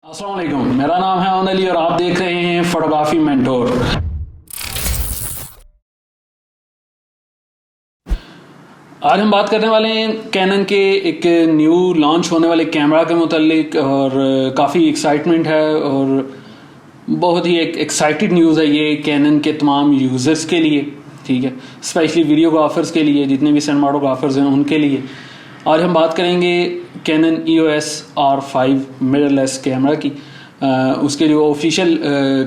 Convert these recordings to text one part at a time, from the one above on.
अस्सलाम वालेकुम, मेरा नाम है ओन अली और आप देख रहे हैं फोटोग्राफी मेंटोर। आज हम बात करने वाले हैं कैनन के एक न्यू लॉन्च होने वाले कैमरा के मुतालिक और काफ़ी एक्साइटमेंट है और बहुत ही एक एक्साइटेड न्यूज़ है ये कैनन के तमाम यूज़र्स के लिए, ठीक है, स्पेशली वीडियोग्राफर्स के लिए, जितने भी सिनेमाटोग्राफर्स हैं उनके लिए। आज हम बात करेंगे cannon EOS R5 mirrorless camera की। उसके जो ऑफिशियल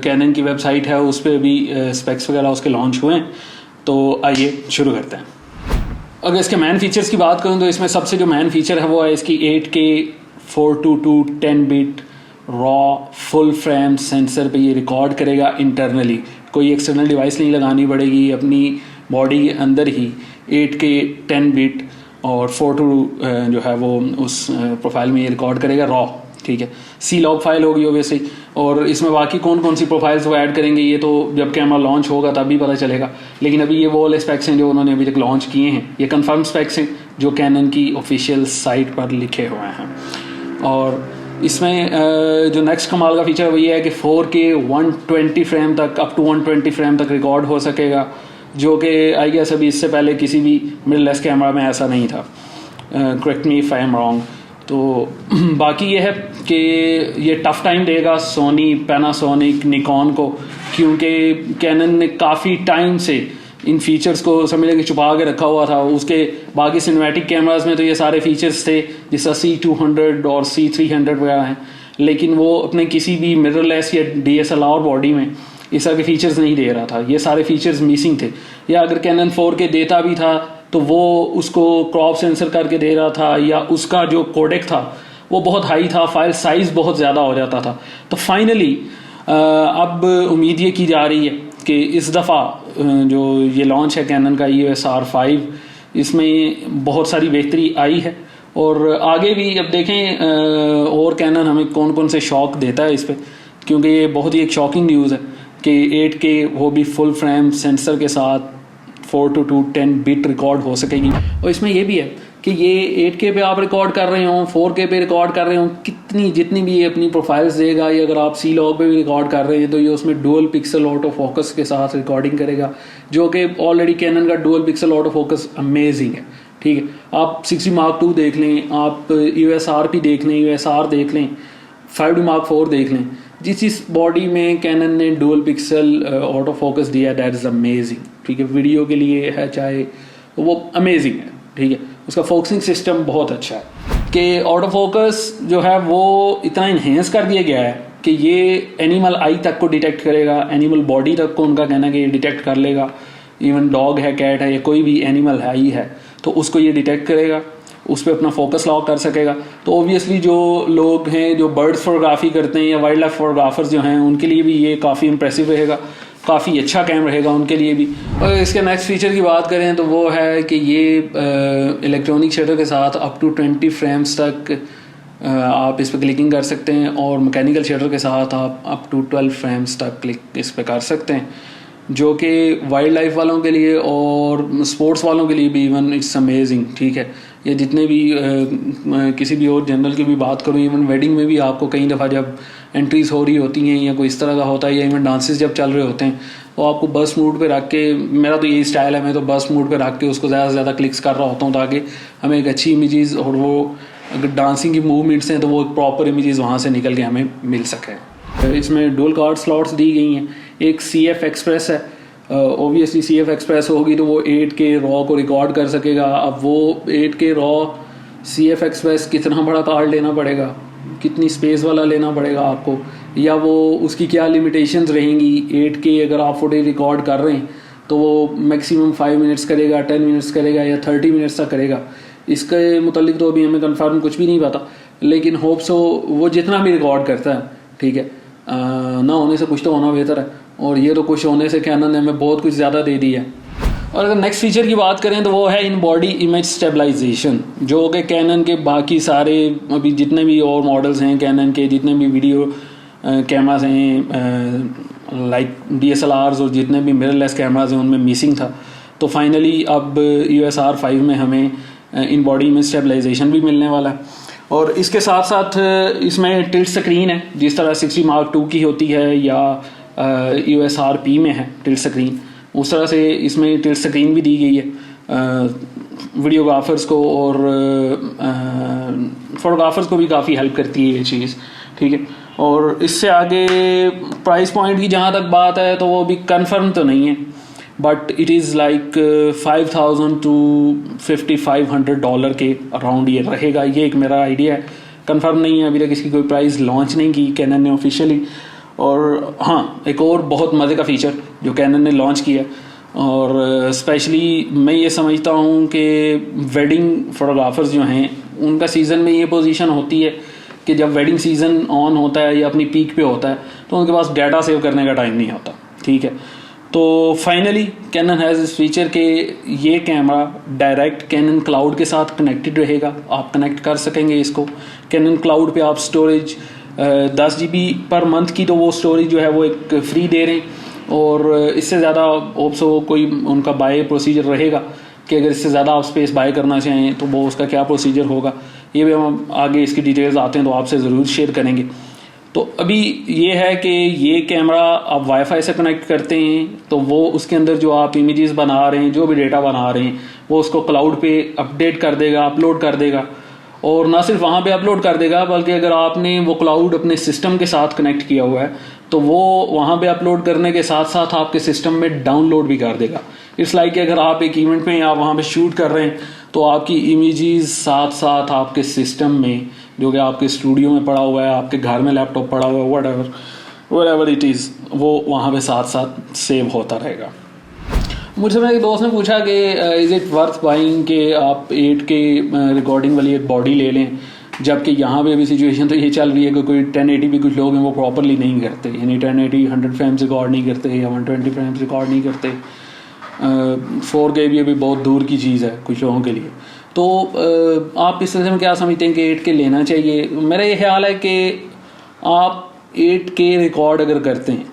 कैनन की वेबसाइट है उस पर भी स्पेक्स वगैरह उसके लॉन्च हुए हैं। तो आइए शुरू करते हैं। अगर इसके मैन फीचर्स की बात करूं तो इसमें सबसे जो मैन फीचर है वो है इसकी 8K 422 10 bit raw full frame sensor पे ये रिकॉर्ड करेगा इंटरनली। कोई एक्सटर्नल डिवाइस नहीं लगानी पड़ेगी, अपनी बॉडी के अंदर ही 8K 10 बिट और 4:2 जो है वो उस प्रोफाइल में ये रिकॉर्ड करेगा रॉ, ठीक है। सी लॉग फाइल होगी ओबियसली। और इसमें बाकी कौन कौन सी प्रोफाइल्स वो ऐड करेंगे ये तो जब कैमरा लॉन्च होगा तभी पता चलेगा, लेकिन अभी ये वो वाले स्पेक्स हैं जो उन्होंने अभी तक लॉन्च किए हैं। ये कंफर्म स्पेक्स हैं जो कैनन की ऑफिशियल साइट पर लिखे हुए हैं। और इसमें जो नेक्स्ट कमाल का फीचर वो ये है कि 4K 120 फ्रेम तक, अप टू 120 फ्रेम तक रिकॉर्ड हो सकेगा, जो कि आई गेस अभी इससे पहले किसी भी मिररलेस कैमरा में ऐसा नहीं था। Correct me if I am wrong. तो बाकी ये है कि ये टफ टाइम देगा सोनी, पैनासोनिक, निकॉन को, क्योंकि कैनन ने काफ़ी टाइम से इन फीचर्स को समझ लेके छुपा के रखा हुआ था। उसके बाकी सिनेमैटिक कैमराज में तो ये सारे फीचर्स थे जैसा C200 और C300 वगैरह हैं, लेकिन वो अपने किसी भी मिररलेस या DSLR बॉडी में इस तरह के फीचर्स नहीं दे रहा था। ये सारे फीचर्स मिसिंग थे, या अगर कैनन 4K देता भी था तो वो उसको क्रॉप सेंसर करके दे रहा था, या उसका जो कोडेक था वो बहुत हाई था, फाइल साइज़ बहुत ज़्यादा हो जाता था। तो फाइनली अब उम्मीद ये की जा रही है कि इस दफ़ा जो ये लॉन्च है कैनन का EOS R5, इसमें बहुत सारी बेहतरी आई है। और आगे भी अब देखें और कैनन हमें कौन कौन से शॉक देता है इस पर, क्योंकि ये बहुत ही एक शॉकिंग न्यूज़ है कि 8K वो भी फुल फ्रेम सेंसर के साथ 4:2 10 बिट रिकॉर्ड हो सकेगी। और इसमें ये भी है कि ये 8K पे आप रिकॉर्ड कर रहे हो, 4K पे रिकॉर्ड कर रहे हो, जितनी भी ये अपनी प्रोफाइल्स देगा, ये अगर आप C log पे भी रिकॉर्ड कर रहे हैं तो ये उसमें डुअल पिक्सल ऑटो फोकस के साथ रिकॉर्डिंग करेगा, जो कि ऑलरेडी कैनन का dual pixel auto focus amazing है, ठीक है। आप 60 Mark II देख लें, आप EOS RP देख लें, EOS R देख लें, 5D Mark IV देख लें, जिस बॉडी में कैनन ने डुअल पिक्सल ऑटो फोकस दिया, दैट इज़ अमेजिंग, ठीक है। वीडियो के लिए है चाहे वो अमेजिंग है, ठीक है। उसका फोकसिंग सिस्टम बहुत अच्छा है कि ऑटो फोकस जो है वो इतना इन्हेंस कर दिया गया है कि ये एनिमल आई तक को डिटेक्ट करेगा, एनिमल बॉडी तक को उनका कहना है कि ये डिटेक्ट कर लेगा। इवन डॉग है, कैट है, या कोई भी एनिमल है ही है तो उसको ये डिटेक्ट करेगा, उस पर अपना फोकस लॉक कर सकेगा। तो ऑब्वियसली जो लोग हैं जो बर्ड्स फोटोग्राफी करते हैं या वाइल्ड लाइफ फोटोग्राफर्स जो हैं उनके लिए भी ये काफ़ी इंप्रेसिव रहेगा, काफ़ी अच्छा कैम रहेगा उनके लिए भी। और इसके नेक्स्ट फीचर की बात करें तो वो है कि ये इलेक्ट्रॉनिक शटर के साथ अप टू 20 फ्रेम्स तक आप इस पर क्लिकिंग कर सकते हैं, और मैकेनिकल शटर के साथ आप अप टू 12 फ्रेम्स तक क्लिक इस पर कर सकते हैं, जो कि वाइल्ड लाइफ वालों के लिए और स्पोर्ट्स वालों के लिए भी इवन इट्स अमेजिंग, ठीक है। या जितने भी किसी भी और जनरल की भी बात करूँ, इवन वेडिंग में भी आपको कई दफ़ा जब एंट्रीज हो रही होती हैं या कोई इस तरह का होता है, या इवन डांसेस जब चल रहे होते हैं तो आपको बस मूड पे रख के, मेरा तो यही स्टाइल है, मैं तो बस मूड पे रख के उसको ज़्यादा से ज़्यादा क्लिक्स कर रहा होता हूँ ताकि हमें एक अच्छी इमेजेस, और वो अगर डांसिंग की मूवमेंट्स हैं तो वो प्रॉपर इमेजेस वहाँ से निकल के हमें मिल सके। इसमें डुअल कार्ड स्लॉट्स दी गई हैं, एक CF एक्सप्रेस है, ऑब्वियसली CF एक्सप्रेस होगी तो वो 8K रॉ को रिकॉर्ड कर सकेगा। अब वो 8K रॉ CF एक्सप्रेस कितना बड़ा कार्ड लेना पड़ेगा, कितनी स्पेस वाला लेना पड़ेगा आपको, या वो उसकी क्या लिमिटेशंस रहेंगी। 8K अगर आप फुटेज रिकॉर्ड कर रहे हैं तो वो मैक्सिमम 5 मिनट्स करेगा, 10 मिनट्स करेगा, या 30 मिनट्स तक करेगा। इसके मुतालिक तो अभी हमें कंफर्म कुछ भी नहीं पता, लेकिन होप सो वो जितना भी रिकॉर्ड करता है, ठीक है, ना होने से कुछ तो होना बेहतर है, और ये तो कुछ होने से कैनन ने हमें बहुत कुछ ज़्यादा दे दिया है। और अगर नेक्स्ट फीचर की बात करें तो वो है इन बॉडी इमेज स्टेबलाइजेशन, जो कि कैनन के बाकी सारे अभी जितने भी और मॉडल्स हैं, कैनन के जितने भी वीडियो कैमराज हैं लाइक DSLRs और जितने भी मिररलेस कैमराज हैं उनमें मिसिंग था। तो फाइनली अब EOS R5 में हमें इन बॉडी इमेज स्टेबलाइजेशन भी मिलने वाला है। और इसके साथ साथ इसमें टिल्ट स्क्रीन है, जिस तरह 60 Mark II की होती है या USRP में है टिल्ट स्क्रीन, उस तरह से इसमें टिल्ट स्क्रीन भी दी गई है वीडियोग्राफर्स को, और फोटोग्राफर्स को भी काफ़ी हेल्प करती है ये चीज़, ठीक है। और इससे आगे प्राइस पॉइंट की जहाँ तक बात है तो वो भी कंफर्म तो नहीं है, but it is like $5,000 to $5,500 के अराउंड ये रहेगा। ये एक मेरा आइडिया है, कंफर्म नहीं है, अभी तक इसकी कोई प्राइस लॉन्च नहीं की कैनन ने ऑफिशियली। और हाँ, एक और बहुत मज़े का फ़ीचर जो कैनन ने लॉन्च किया, और स्पेशली मैं ये समझता हूँ कि वेडिंग फोटोग्राफर्स जो हैं उनका सीज़न में ये पोजीशन होती है कि जब वेडिंग सीज़न ऑन होता है या अपनी पीक पे होता है तो उनके पास डाटा सेव करने का टाइम नहीं होता, ठीक है। तो फाइनली कैनन हैज़ इस फीचर के ये कैमरा डायरेक्ट कैनन क्लाउड के साथ कनेक्टेड रहेगा, आप कनेक्ट कर सकेंगे इसको कैनन क्लाउड पे। आप स्टोरेज 10 GB पर मंथ की तो वो स्टोरेज जो है वो एक फ्री दे रहे हैं, और इससे ज़्यादा ओप्सो कोई उनका बाय प्रोसीजर रहेगा कि अगर इससे ज़्यादा आप स्पेस बाय करना चाहें तो वो उसका क्या प्रोसीजर होगा, ये भी हम आगे इसकी डिटेल्स आते हैं तो आपसे ज़रूर शेयर करेंगे। तो अभी ये है कि ये कैमरा आप वाईफाई से कनेक्ट करते हैं तो वो उसके अंदर जो आप इमेजेस बना रहे हैं, जो भी डेटा बना रहे हैं, वो उसको क्लाउड पे अपडेट कर देगा, अपलोड कर देगा। और ना सिर्फ वहाँ पे अपलोड कर देगा, बल्कि अगर आपने वो क्लाउड अपने सिस्टम के साथ कनेक्ट किया हुआ है तो वो वहाँ पे अपलोड करने के साथ साथ आपके सिस्टम में डाउनलोड भी कर देगा। इट्स लाइक अगर आप एक इवेंट में आप वहाँ पे शूट कर रहे हैं तो आपकी इमेजेस साथ साथ आपके सिस्टम में, जो कि आपके स्टूडियो में पड़ा हुआ है, आपके घर में लैपटॉप पड़ा हुआ है, व्हाटएवर इट इज़, वो वहाँ पे साथ साथ सेव होता रहेगा। मुझसे मेरे दोस्त ने पूछा कि इज़ इट वर्थ बाइंग कि आप 8K रिकॉर्डिंग वाली एक बॉडी ले लें, जबकि यहाँ पे अभी सिचुएशन तो ये चल रही है कि कोई 1080 भी कुछ लोग हैं वो प्रॉपरली नहीं करते, यानी 1080 100 फ्रेम्स रिकॉर्ड नहीं करते या 120 फ्रेम्स रिकॉर्ड नहीं करते। 4K भी अभी बहुत दूर की चीज़ है कुछ लोगों के लिए। तो आप इस तरह से क्या समझते हैं कि 8K लेना चाहिए? मेरा ये ख्याल है कि आप 8K रिकॉर्ड अगर करते हैं,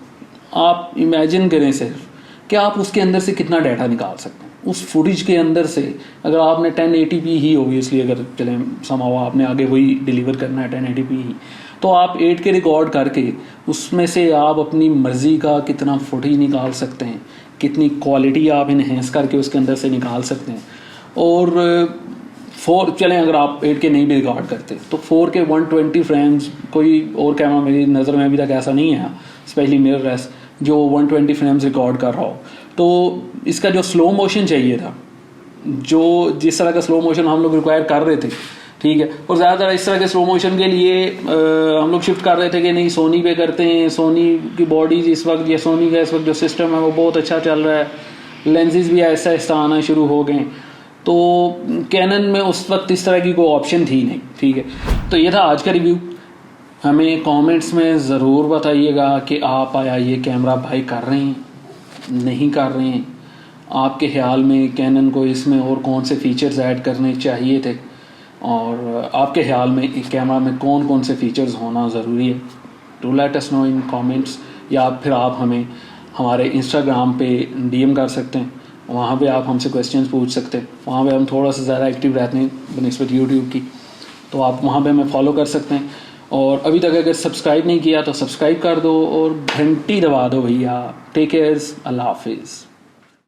आप इमेजिन करें सिर्फ कि आप उसके अंदर से कितना डाटा निकाल सकते हैं। उस फुटेज के अंदर से अगर आपने 1080p ही ओबियसली अगर चलें समाव आपने आगे वही डिलीवर करना है 1080p ही, तो आप 8K रिकॉर्ड करके उसमें से आप अपनी मर्ज़ी का कितना फुटेज निकाल सकते हैं, कितनी क्वालिटी आप इन्हेंस करके उसके अंदर से निकाल सकते हैं। और चलें अगर आप 8K नहीं भी रिकॉर्ड करते तो 4K 120 फ्रेम्स, कोई और कैमरा मेरी नज़र में अभी तक ऐसा नहीं है स्पेशली मिररलेस जो 120 फ्रेम्स रिकॉर्ड कर रहा हो। तो इसका जो स्लो मोशन चाहिए था, जो जिस तरह का स्लो मोशन हम लोग रिक्वायर कर रहे थे, ठीक है, और ज़्यादातर इस तरह के स्लो मोशन के लिए हम लोग शिफ्ट कर रहे थे कि नहीं सोनी पे करते हैं, सोनी की बॉडीज इस वक्त या सोनी का इस वक्त जो सिस्टम है वो बहुत अच्छा चल रहा है, लेंसेज भी ऐसा ऐसा आना शुरू हो गए। तो कैनन में उस वक्त इस तरह की कोई ऑप्शन थी नहीं, ठीक है। तो ये था आज का रिव्यू। हमें कमेंट्स में ज़रूर बताइएगा कि आप आया ये कैमरा बाई कर रहे हैं, नहीं कर रहे हैं, आपके ख्याल में कैनन को इसमें और कौन से फीचर्स ऐड करने चाहिए थे, और आपके ख्याल में एक कैमरा में कौन कौन से फीचर्स होना ज़रूरी है। To let us know in comments, या फिर आप हमें हमारे इंस्टाग्राम पे DM कर सकते हैं, वहाँ पे आप हमसे क्वेश्चंस पूछ सकते हैं। वहाँ पे हम थोड़ा सा ज़्यादा एक्टिव रहते हैं बनिस्बत यूट्यूब की, तो आप वहाँ पे हमें फॉलो कर सकते हैं। और अभी तक अगर सब्सक्राइब नहीं किया तो सब्सक्राइब कर दो और घंटी दबा दो भैया। टेक केयर, अल्लाह हाफिज़।